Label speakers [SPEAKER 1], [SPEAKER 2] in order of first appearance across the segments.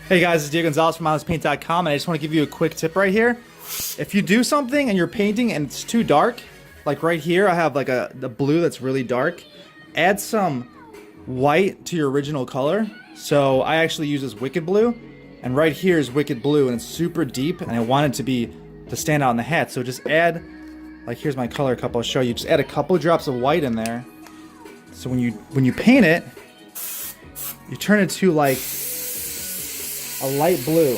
[SPEAKER 1] Hey guys, it's Diego Gonzalez from honestpaint.com, and I just want to give you a quick tip right here. If you do something and you're painting and it's too dark, like right here I have like the blue that's really dark, add some white to your original color. So I actually use this Wicked Blue, and right here is Wicked Blue, and it's super deep, and I want it to stand out in the hat. So just add, like here's my color cup, I'll show you. Just add a couple drops of white in there. So when you paint it, you turn it to like a light blue,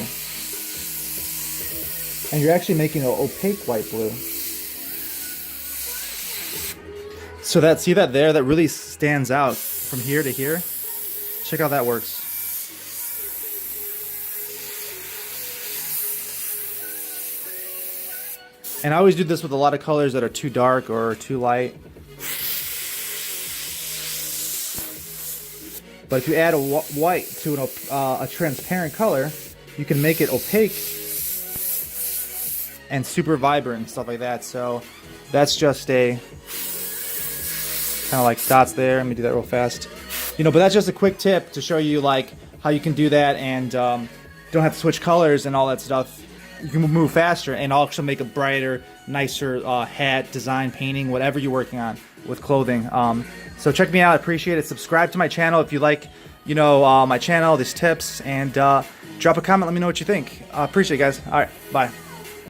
[SPEAKER 1] and you're actually making an opaque white blue. So see that there? That really stands out from here to here. Check how that works. And I always do this with a lot of colors that are too dark or too light. But if you add a white to a transparent color, you can make it opaque and super vibrant and stuff like that. So that's just a kind of like dots there. Let me do that real fast. But that's just a quick tip to show you like how you can do that and don't have to switch colors and all that stuff. You can move faster and also make a brighter, nicer hat, design, painting, whatever you're working on with clothing. So check me out. I appreciate it. Subscribe to my channel if you like, my channel, these tips, and drop a comment. Let me know what you think. Appreciate it, guys. All right, bye.